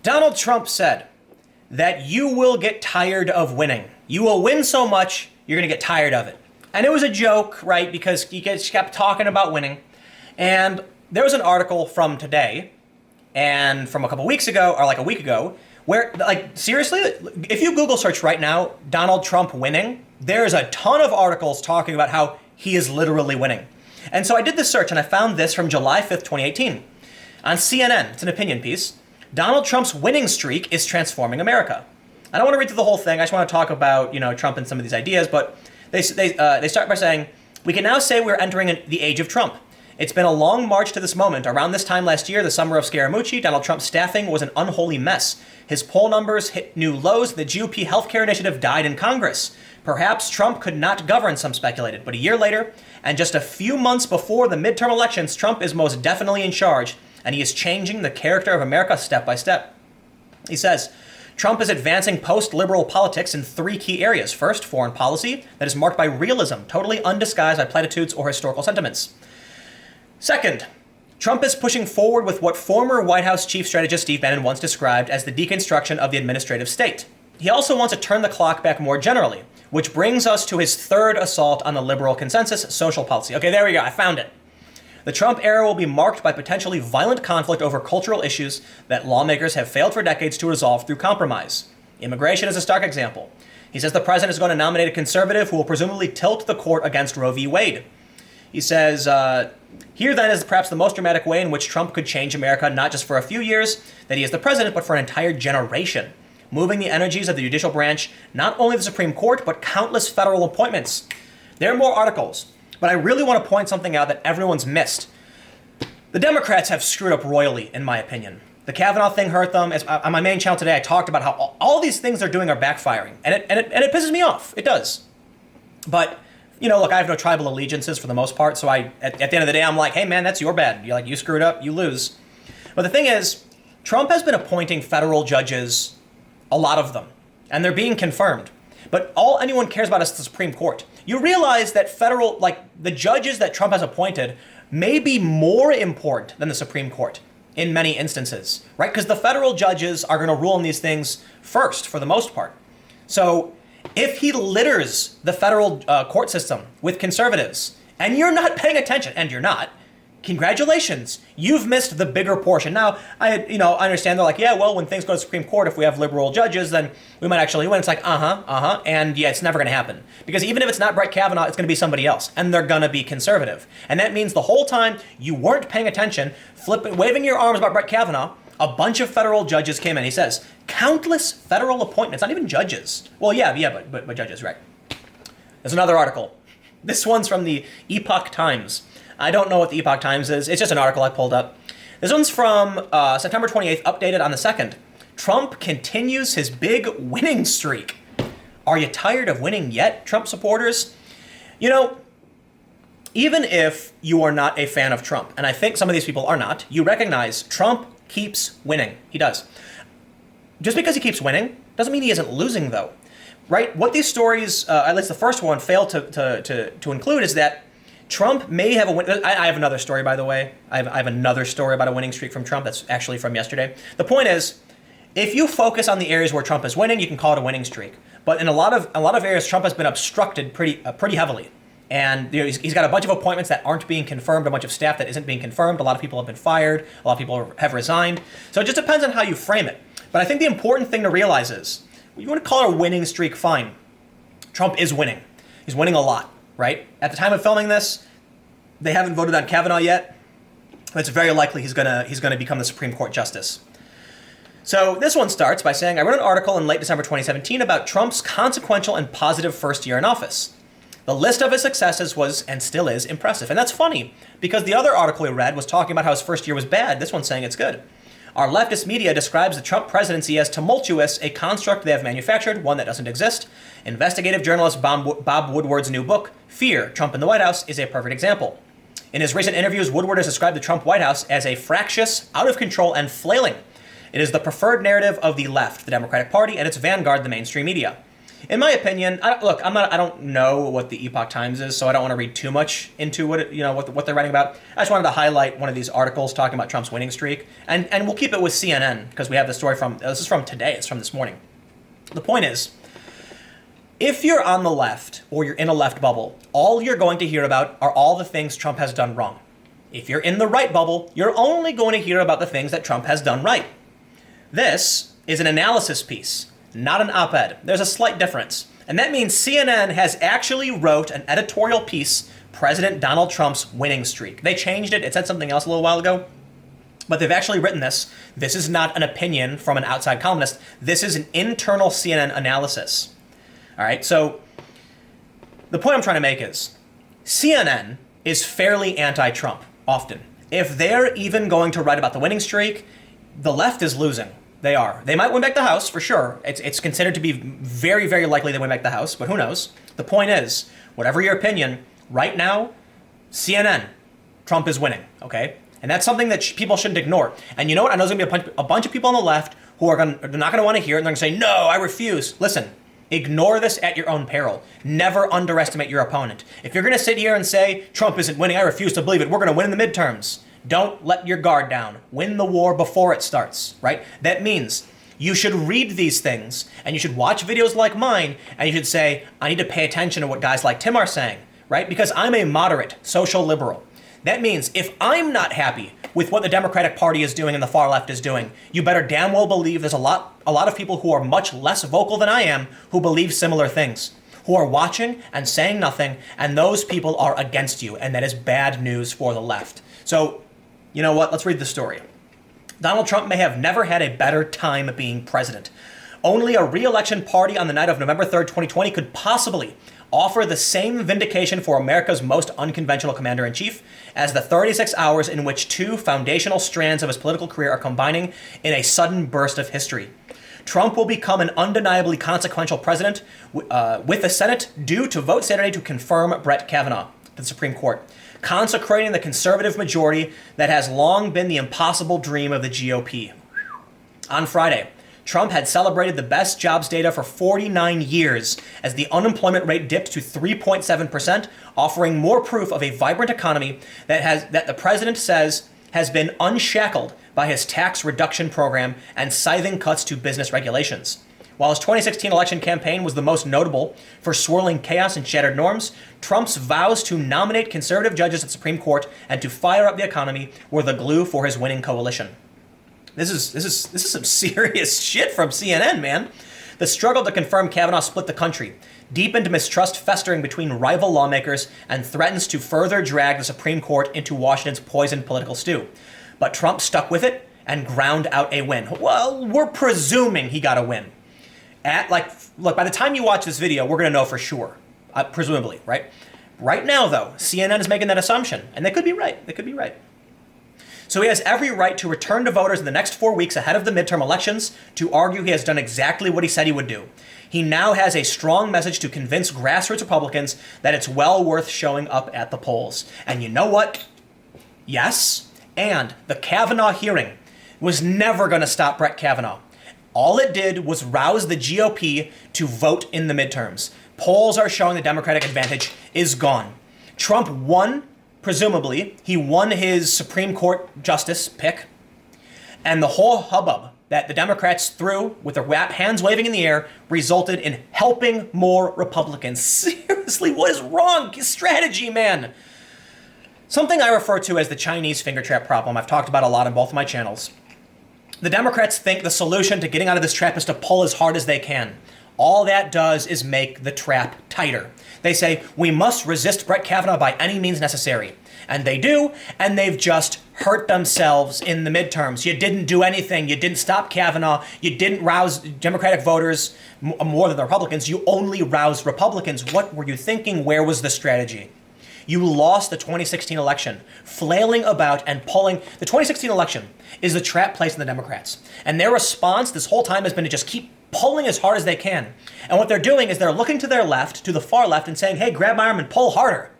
Donald Trump said that you will get tired of winning. You will win so much, you're going to get tired of it. And it was a joke, right? Because he just kept talking about winning. And there was an article from today and from a couple weeks ago, or like a week ago, where, like, seriously, if you Google search right now, Donald Trump winning, there's a ton of articles talking about how he is literally winning. And so I did this search and I found this from July 5th, 2018. On CNN, it's an opinion piece. Donald Trump's winning streak is transforming America. I don't want to read through the whole thing. I just want to talk about, Trump and some of these ideas. But they start by saying, we can now say we're entering the age of Trump. It's been a long march to this moment. Around this time last year, the summer of Scaramucci, Donald Trump's staffing was an unholy mess. His poll numbers hit new lows. The GOP healthcare initiative died in Congress. Perhaps Trump could not govern, some speculated. But a year later, and just a few months before the midterm elections, Trump is most definitely in charge, and he is changing the character of America step by step. He says, Trump is advancing post-liberal politics in three key areas. First, foreign policy that is marked by realism, totally undisguised by platitudes or historical sentiments. Second, Trump is pushing forward with what former White House chief strategist Steve Bannon once described as the deconstruction of the administrative state. He also wants to turn the clock back more generally, which brings us to his third assault on the liberal consensus, social policy. Okay, there we go. I found it. The Trump era will be marked by potentially violent conflict over cultural issues that lawmakers have failed for decades to resolve through compromise. Immigration is a stark example. He says the president is going to nominate a conservative who will presumably tilt the court against Roe v. Wade. He says, here then is perhaps the most dramatic way in which Trump could change America, not just for a few years that he is the president, but for an entire generation, moving the energies of the judicial branch, not only the Supreme Court, but countless federal appointments. There are more articles, but I really want to point something out that everyone's missed. The Democrats have screwed up royally, in my opinion. The Kavanaugh thing hurt them. On my main channel today, I talked about how all these things they're doing are backfiring, and it pisses me off. It does. But look, I have no tribal allegiances for the most part, so at the end of the day, I'm like, hey man, that's your bad. You're like, you screwed up, you lose. But the thing is, Trump has been appointing federal judges, a lot of them, and they're being confirmed. But all anyone cares about is the Supreme Court. You realize that the judges that Trump has appointed may be more important than the Supreme Court in many instances, right? Because the federal judges are going to rule on these things first, for the most part. So if he litters the federal court system with conservatives, and you're not paying attention, and you're not, congratulations, you've missed the bigger portion. Now, I understand they're like, yeah, well, when things go to the Supreme Court, if we have liberal judges, then we might actually win. It's like, and yeah, it's never going to happen. Because even if it's not Brett Kavanaugh, it's going to be somebody else, and they're going to be conservative. And that means the whole time you weren't paying attention, waving your arms about Brett Kavanaugh, a bunch of federal judges came in. He says, countless federal appointments, not even judges. Well, yeah, but judges, right. There's another article. This one's from the Epoch Times. I don't know what the Epoch Times is. It's just an article I pulled up. This one's from September 28th, updated on the 2nd. Trump continues his big winning streak. Are you tired of winning yet, Trump supporters? Even if you are not a fan of Trump, and I think some of these people are not, you recognize Trump keeps winning. He does. Just because he keeps winning doesn't mean he isn't losing, though. Right? What these stories, at least the first one, fail to include is that Trump may have a win. I have another story, by the way. I have another story about a winning streak from Trump that's actually from yesterday. The point is, if you focus on the areas where Trump is winning, you can call it a winning streak. But in a lot of areas, Trump has been obstructed pretty heavily. And he's got a bunch of appointments that aren't being confirmed, a bunch of staff that isn't being confirmed. A lot of people have been fired. A lot of people have resigned. So it just depends on how you frame it. But I think the important thing to realize is, you want to call it a winning streak, fine. Trump is winning. He's winning a lot, right? At the time of filming this, they haven't voted on Kavanaugh yet. It's very likely he's gonna become the Supreme Court justice. So this one starts by saying, I wrote an article in late December 2017 about Trump's consequential and positive first year in office. The list of his successes was, and still is, impressive. And that's funny, because the other article we read was talking about how his first year was bad. This one's saying it's good. Our leftist media describes the Trump presidency as tumultuous, a construct they have manufactured, one that doesn't exist. Investigative journalist Bob Woodward's new book, Fear, Trump in the White House, is a perfect example. In his recent interviews, Woodward has described the Trump White House as a fractious, out of control, and flailing. It is the preferred narrative of the left, the Democratic Party, and its vanguard, the mainstream media. In my opinion, I don't know what the Epoch Times is, so I don't want to read too much into what they're writing about. I just wanted to highlight one of these articles talking about Trump's winning streak, and we'll keep it with CNN because we have the story this is from today. It's from this morning. The point is, if you're on the left or you're in a left bubble, all you're going to hear about are all the things Trump has done wrong. If you're in the right bubble, you're only going to hear about the things that Trump has done right. This is an analysis piece, not an op-ed. There's a slight difference. And that means CNN has actually wrote an editorial piece, President Donald Trump's winning streak. They changed it. It said something else a little while ago. But they've actually written this. This is not an opinion from an outside columnist. This is an internal CNN analysis. All right, so the point I'm trying to make is CNN is fairly anti-Trump often. If they're even going to write about the winning streak, the left is losing. They are. They might win back the House, for sure. It's considered to be very, very likely they win back the House, but who knows? The point is, whatever your opinion, right now, CNN, Trump is winning, okay? And that's something that people shouldn't ignore. And you know what? I know there's going to be a bunch of people on the left who they're not going to want to hear it, and they're going to say, no, I refuse. Listen, ignore this at your own peril. Never underestimate your opponent. If you're going to sit here and say, Trump isn't winning, I refuse to believe it, we're going to win in the midterms. Don't let your guard down. Win the war before it starts, right? That means you should read these things, and you should watch videos like mine, and you should say, I need to pay attention to what guys like Tim are saying, right? Because I'm a moderate social liberal. That means if I'm not happy with what the Democratic Party is doing and the far left is doing, you better damn well believe there's a lot of people who are much less vocal than I am who believe similar things, who are watching and saying nothing, and those people are against you, and that is bad news for the left. So, you know what? Let's read the story. Donald Trump may have never had a better time being president. Only a re-election party on the night of November 3rd, 2020 could possibly offer the same vindication for America's most unconventional commander-in-chief as the 36 hours in which two foundational strands of his political career are combining in a sudden burst of history. Trump will become an undeniably consequential president with the Senate due to vote Saturday to confirm Brett Kavanaugh to the Supreme Court, consecrating the conservative majority that has long been the impossible dream of the GOP. On Friday, Trump had celebrated the best jobs data for 49 years as the unemployment rate dipped to 3.7%, offering more proof of a vibrant economy that the president says has been unshackled by his tax reduction program and scything cuts to business regulations. While his 2016 election campaign was the most notable for swirling chaos and shattered norms, Trump's vows to nominate conservative judges at the Supreme Court and to fire up the economy were the glue for his winning coalition. This is some serious shit from CNN, man. The struggle to confirm Kavanaugh split the country, deepened mistrust festering between rival lawmakers, and threatens to further drag the Supreme Court into Washington's poisoned political stew. But Trump stuck with it and ground out a win. Well, we're presuming he got a win. Look, by the time you watch this video, we're going to know for sure, presumably, right? Right now, though, CNN is making that assumption, and they could be right. They could be right. So he has every right to return to voters in the next 4 weeks ahead of the midterm elections to argue he has done exactly what he said he would do. He now has a strong message to convince grassroots Republicans that it's well worth showing up at the polls. And you know what? Yes, and the Kavanaugh hearing was never going to stop Brett Kavanaugh. All it did was rouse the GOP to vote in the midterms. Polls are showing the Democratic advantage is gone. Trump won. Presumably, he won his Supreme Court justice pick, and the whole hubbub that the Democrats threw with their hands waving in the air resulted in helping more Republicans. Seriously, what is wrong? Strategy, man. Something I refer to as the Chinese finger trap problem I've talked about a lot on both of my channels. The Democrats think the solution to getting out of this trap is to pull as hard as they can. All that does is make the trap tighter. They say, we must resist Brett Kavanaugh by any means necessary. And they do, and they've just hurt themselves in the midterms. You didn't do anything. You didn't stop Kavanaugh. You didn't rouse Democratic voters more than the Republicans. You only roused Republicans. What were you thinking? Where was the strategy? You lost the 2016 election, flailing about and pulling. The 2016 election is the trap placed in the Democrats. And their response this whole time has been to just keep pulling as hard as they can. And what they're doing is they're looking to their left, to the far left, and saying, hey, grab my arm and pull harder.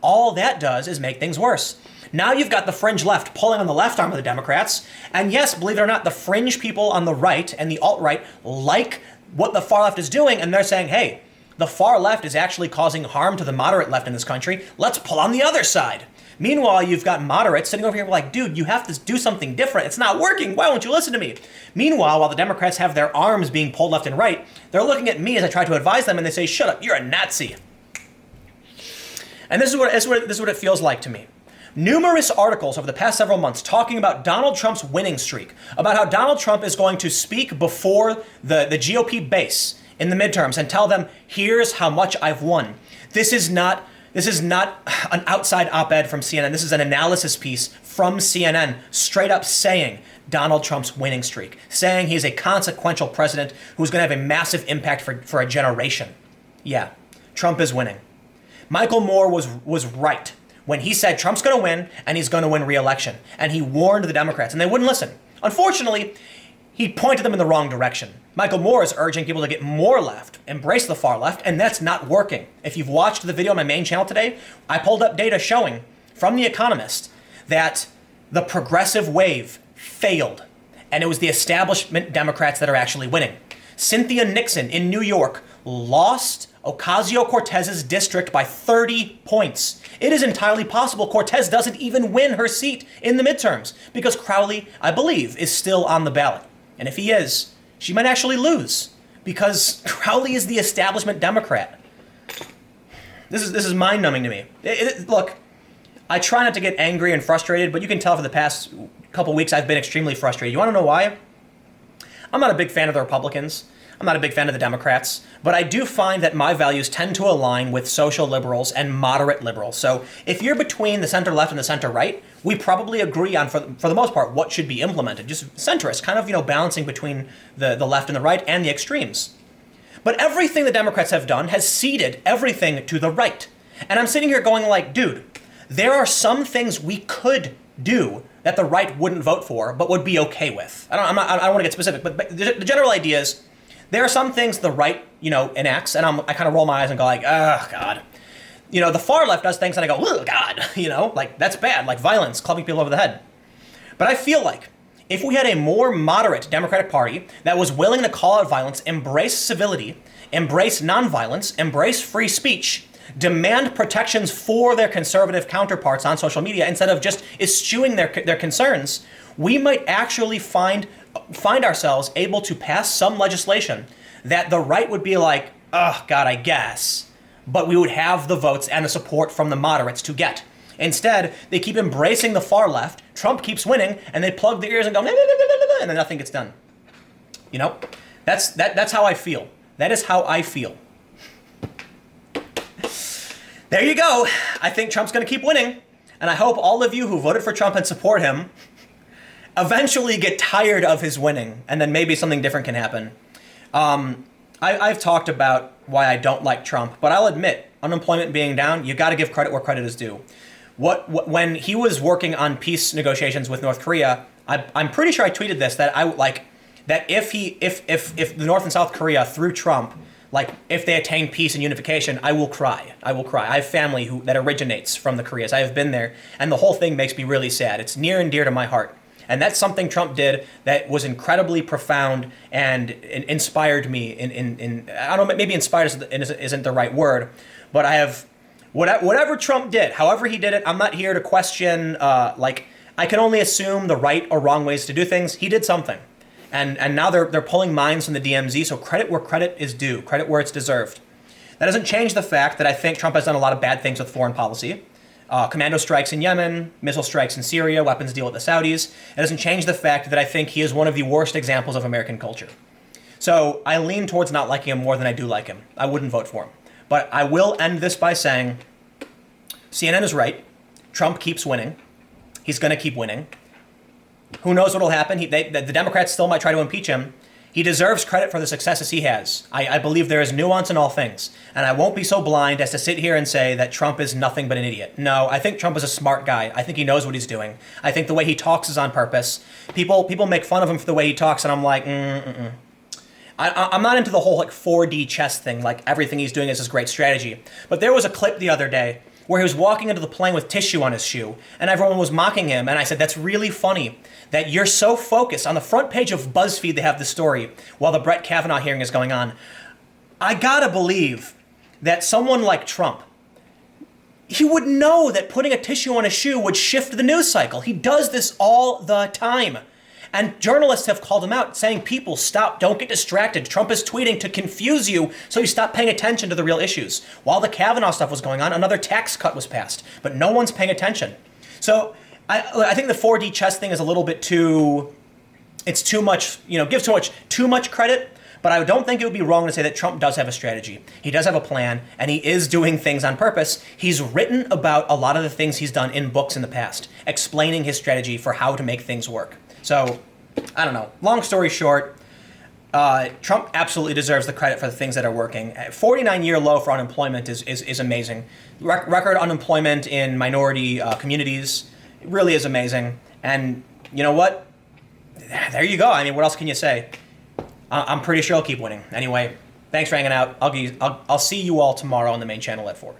All that does is make things worse. Now you've got the fringe left pulling on the left arm of the Democrats. And yes, believe it or not, the fringe people on the right and the alt-right like what the far left is doing. And they're saying, hey, the far left is actually causing harm to the moderate left in this country. Let's pull on the other side. Meanwhile, you've got moderates sitting over here like, dude, you have to do something different. It's not working. Why won't you listen to me? Meanwhile, while the Democrats have their arms being pulled left and right, they're looking at me as I try to advise them and they say, shut up, you're a Nazi. And this is what it feels like to me. Numerous articles over the past several months talking about Donald Trump's winning streak, about how Donald Trump is going to speak before the GOP base in the midterms and tell them, here's how much I've won. This is not an outside op-ed from CNN. This is an analysis piece from CNN, straight up saying Donald Trump's winning streak, saying he's a consequential president who's going to have a massive impact for a generation. Yeah, Trump is winning. Michael Moore was right when he said Trump's going to win and he's going to win re-election. And he warned the Democrats and they wouldn't listen. Unfortunately, he pointed them in the wrong direction. Michael Moore is urging people to get more left, embrace the far left, and that's not working. If you've watched the video on my main channel today, I pulled up data showing from The Economist that the progressive wave failed, and it was the establishment Democrats that are actually winning. Cynthia Nixon in New York lost Ocasio-Cortez's district by 30 points. It is entirely possible Cortez doesn't even win her seat in the midterms because Crowley, I believe, is still on the ballot. And if he is, she might actually lose because Crowley is the establishment Democrat. This is mind-numbing to me. Look, I try not to get angry and frustrated, but you can tell for the past couple weeks I've been extremely frustrated. You want to know why? I'm not a big fan of the Republicans. I'm not a big fan of the Democrats, but I do find that my values tend to align with social liberals and moderate liberals. So if you're between the center left and the center right, we probably agree on, for the most part, what should be implemented. Just centrist, kind of, balancing between the left and the right and the extremes. But everything the Democrats have done has ceded everything to the right. And I'm sitting here going like, dude, there are some things we could do that the right wouldn't vote for, but would be okay with. I don't want to get specific, but the general idea is, there are some things the right, enacts, and I kind of roll my eyes and go like, oh, God. The far left does things and I go, oh, God, like that's bad, like violence, clubbing people over the head. But I feel like if we had a more moderate Democratic Party that was willing to call out violence, embrace civility, embrace nonviolence, embrace free speech, demand protections for their conservative counterparts on social media instead of just eschewing their concerns, we might actually find ourselves able to pass some legislation that the right would be like, oh, God, I guess. But we would have the votes and the support from the moderates to get. Instead, they keep embracing the far left, Trump keeps winning, and they plug their ears and go, nah, nah, nah, nah, nah, and then nothing gets done. That's how I feel. That is how I feel. There you go. I think Trump's going to keep winning. And I hope all of you who voted for Trump and support him eventually get tired of his winning, and then maybe something different can happen. I've talked about why I don't like Trump, but I'll admit, unemployment being down, you got to give credit where credit is due. When he was working on peace negotiations with North Korea, I'm pretty sure I tweeted this, that if the North and South Korea through Trump, if they attain peace and unification, I will cry. I will cry. I have family that originates from the Koreas. I have been there, and the whole thing makes me really sad. It's near and dear to my heart. And that's something Trump did that was incredibly profound and inspired me. I don't know, maybe inspired isn't the right word, but I have whatever Trump did, however he did it. I'm not here to question. I can only assume the right or wrong ways to do things. He did something, and now they're pulling mines from the DMZ. So credit where credit is due, credit where it's deserved. That doesn't change the fact that I think Trump has done a lot of bad things with foreign policy. Commando strikes in Yemen, missile strikes in Syria, weapons deal with the Saudis. It doesn't change the fact that I think he is one of the worst examples of American culture. So I lean towards not liking him more than I do like him. I wouldn't vote for him. But I will end this by saying CNN is right. Trump keeps winning. He's going to keep winning. Who knows what will happen? The Democrats still might try to impeach him. He deserves credit for the successes he has. I believe there is nuance in all things. And I won't be so blind as to sit here and say that Trump is nothing but an idiot. No, I think Trump is a smart guy. I think he knows what he's doing. I think the way he talks is on purpose. People make fun of him for the way he talks, and I'm like, I'm not into the whole 4D chess thing, like everything he's doing is his great strategy. But there was a clip the other day where he was walking into the plane with tissue on his shoe, and everyone was mocking him, and I said, that's really funny that you're so focused. On the front page of BuzzFeed, they have the story while the Brett Kavanaugh hearing is going on. I gotta believe that someone like Trump, he would know that putting a tissue on a shoe would shift the news cycle. He does this all the time. And journalists have called him out, saying, people, stop, don't get distracted. Trump is tweeting to confuse you so you stop paying attention to the real issues. While the Kavanaugh stuff was going on, another tax cut was passed, but no one's paying attention. So I think the 4D chess thing is a little bit too, it's too much, gives too much credit. But I don't think it would be wrong to say that Trump does have a strategy. He does have a plan, and he is doing things on purpose. He's written about a lot of the things he's done in books in the past, explaining his strategy for how to make things work. So, I don't know. Long story short, Trump absolutely deserves the credit for the things that are working. 49-year low for unemployment is amazing. Record unemployment in minority communities really is amazing. And you know what? There you go. I mean, what else can you say? I'm pretty sure I'll keep winning. Anyway, thanks for hanging out. I'll see you all tomorrow on the main channel at 4.